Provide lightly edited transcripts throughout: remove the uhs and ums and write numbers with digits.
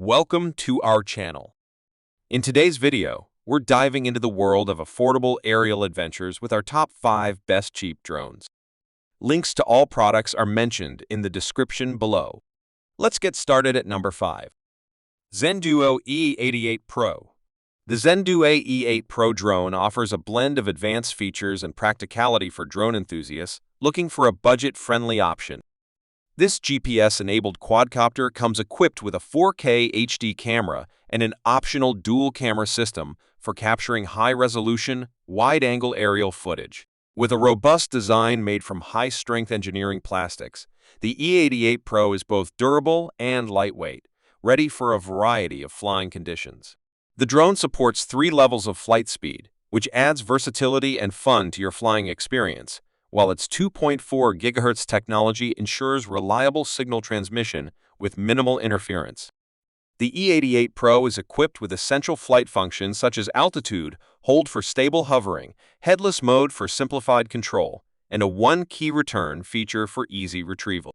Welcome to our channel. In today's video, we're diving into the world of affordable aerial adventures with our top 5 best cheap drones. Links to all products are mentioned in the description below. Let's get started at number 5. Zenduo E88 Pro. The Zenduo E8 Pro drone offers a blend of advanced features and practicality for drone enthusiasts looking for a budget-friendly option. This GPS-enabled quadcopter comes equipped with a 4K HD camera and an optional dual-camera system for capturing high-resolution, wide-angle aerial footage. With a robust design made from high-strength engineering plastics, the E88 Pro is both durable and lightweight, ready for a variety of flying conditions. The drone supports 3 levels of flight speed, which adds versatility and fun to your flying experience, while its 2.4 GHz technology ensures reliable signal transmission with minimal interference. The E88 Pro is equipped with essential flight functions such as altitude, hold for stable hovering, headless mode for simplified control, and a one-key return feature for easy retrieval.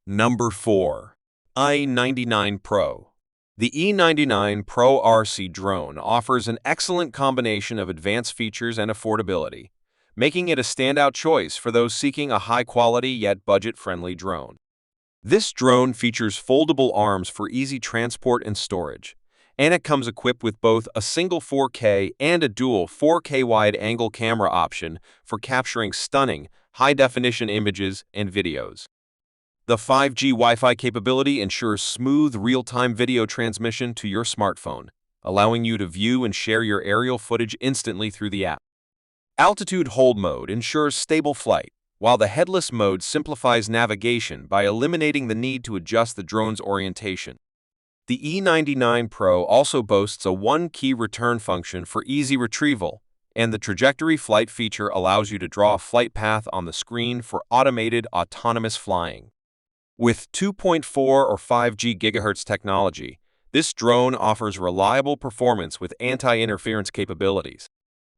Number 4. E99 Pro. The E99 Pro RC drone offers an excellent combination of advanced features and affordability, making it a standout choice for those seeking a high-quality yet budget-friendly drone. This drone features foldable arms for easy transport and storage, and it comes equipped with both a single 4K and a dual 4K wide-angle camera option for capturing stunning, high-definition images and videos. The 5G Wi-Fi capability ensures smooth, real-time video transmission to your smartphone, allowing you to view and share your aerial footage instantly through the app. Altitude hold mode ensures stable flight, while the headless mode simplifies navigation by eliminating the need to adjust the drone's orientation. The E99 Pro also boasts a one-key return function for easy retrieval, and the trajectory flight feature allows you to draw a flight path on the screen for automated autonomous flying. With 2.4 or 5G GHz technology, this drone offers reliable performance with anti-interference capabilities.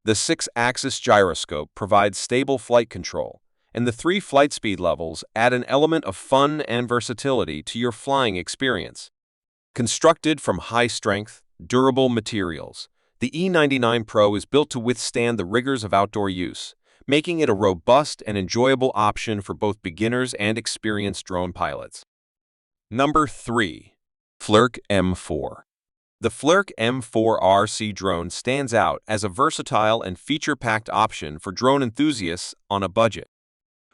The 6-axis gyroscope provides stable flight control, and the 3 flight speed levels add an element of fun and versatility to your flying experience. Constructed from high-strength, durable materials, the E99 Pro is built to withstand the rigors of outdoor use, making it a robust and enjoyable option for both beginners and experienced drone pilots. Number 3. Flirc M4. The Flirc M4 RC drone stands out as a versatile and feature-packed option for drone enthusiasts on a budget.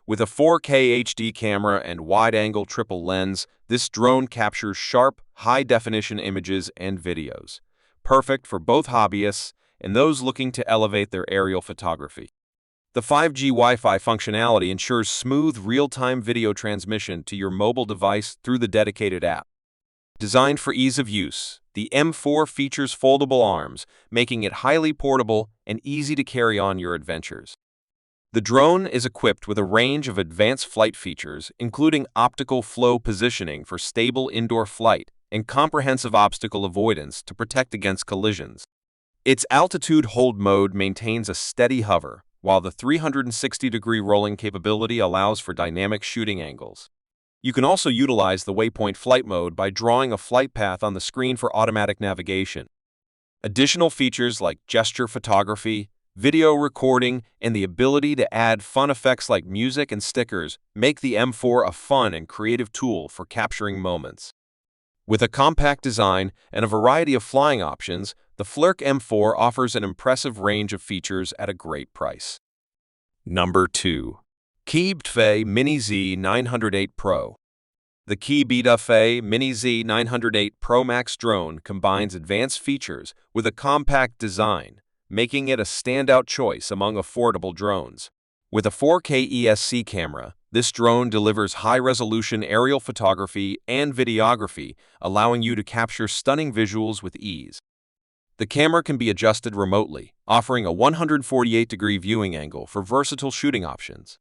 With a 4K HD camera and wide-angle triple lens, this drone captures sharp, high-definition images and videos, perfect for both hobbyists and those looking to elevate their aerial photography. The 5G Wi-Fi functionality ensures smooth, real-time video transmission to your mobile device through the dedicated app. Designed for ease of use, the M4 features foldable arms, making it highly portable and easy to carry on your adventures. The drone is equipped with a range of advanced flight features, including optical flow positioning for stable indoor flight and comprehensive obstacle avoidance to protect against collisions. Its altitude hold mode maintains a steady hover, while the 360-degree rolling capability allows for dynamic shooting angles. You can also utilize the waypoint flight mode by drawing a flight path on the screen for automatic navigation. Additional features like gesture photography, video recording, and the ability to add fun effects like music and stickers make the M4 a fun and creative tool for capturing moments. With a compact design and a variety of flying options, the Flirc M4 offers an impressive range of features at a great price. Number 2. KeeBTV Mini Z908 Pro. The KeeBTV Mini Z908 Pro Max drone combines advanced features with a compact design, making it a standout choice among affordable drones. With a 4K ESC camera, this drone delivers high-resolution aerial photography and videography, allowing you to capture stunning visuals with ease. The camera can be adjusted remotely, offering a 148-degree viewing angle for versatile shooting options.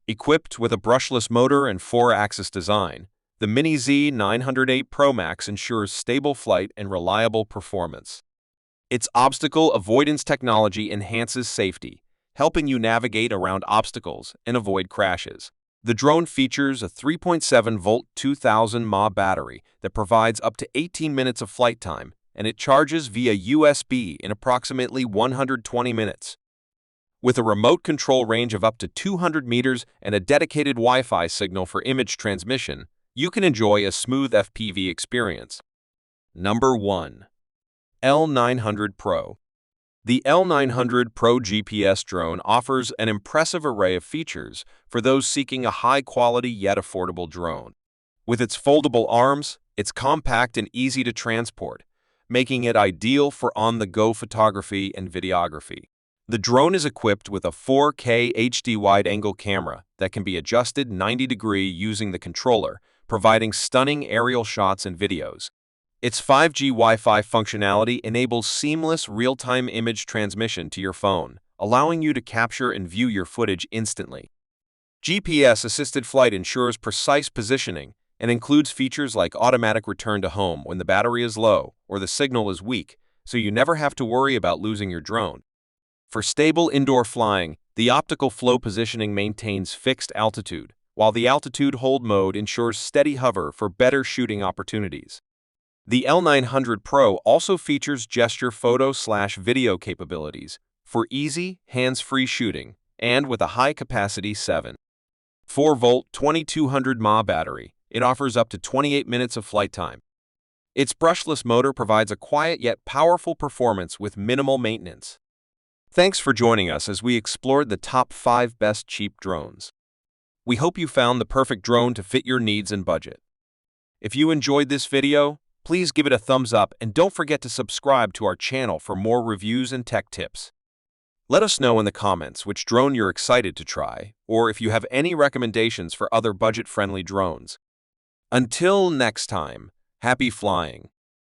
Equipped with a brushless motor and 4-axis design, the Mini Z908 Pro Max ensures stable flight and reliable performance. Its obstacle avoidance technology enhances safety, helping you navigate around obstacles and avoid crashes. The drone features a 3.7-volt 2000 mAh battery that provides up to 18 minutes of flight time, and it charges via USB in approximately 120 minutes. With a remote control range of up to 200 meters and a dedicated Wi-Fi signal for image transmission, you can enjoy a smooth FPV experience. Number 1. L900 Pro. The L900 Pro GPS drone offers an impressive array of features for those seeking a high-quality yet affordable drone. With its foldable arms, it's compact and easy to transport, making it ideal for on-the-go photography and videography. The drone is equipped with a 4K HD wide-angle camera that can be adjusted 90 degrees using the controller, providing stunning aerial shots and videos. Its 5G Wi-Fi functionality enables seamless real-time image transmission to your phone, allowing you to capture and view your footage instantly. GPS-assisted flight ensures precise positioning and includes features like automatic return to home when the battery is low or the signal is weak, so you never have to worry about losing your drone. For stable indoor flying, the optical flow positioning maintains fixed altitude, while the altitude hold mode ensures steady hover for better shooting opportunities. The L900 Pro also features gesture photo/video capabilities for easy, hands-free shooting, and with a high-capacity 7.4-volt 2200 mAh battery, it offers up to 28 minutes of flight time. Its brushless motor provides a quiet yet powerful performance with minimal maintenance. Thanks for joining us as we explored the top 5 best cheap drones. We hope you found the perfect drone to fit your needs and budget. If you enjoyed this video, please give it a thumbs up and don't forget to subscribe to our channel for more reviews and tech tips. Let us know in the comments which drone you're excited to try, or if you have any recommendations for other budget-friendly drones. Until next time, happy flying!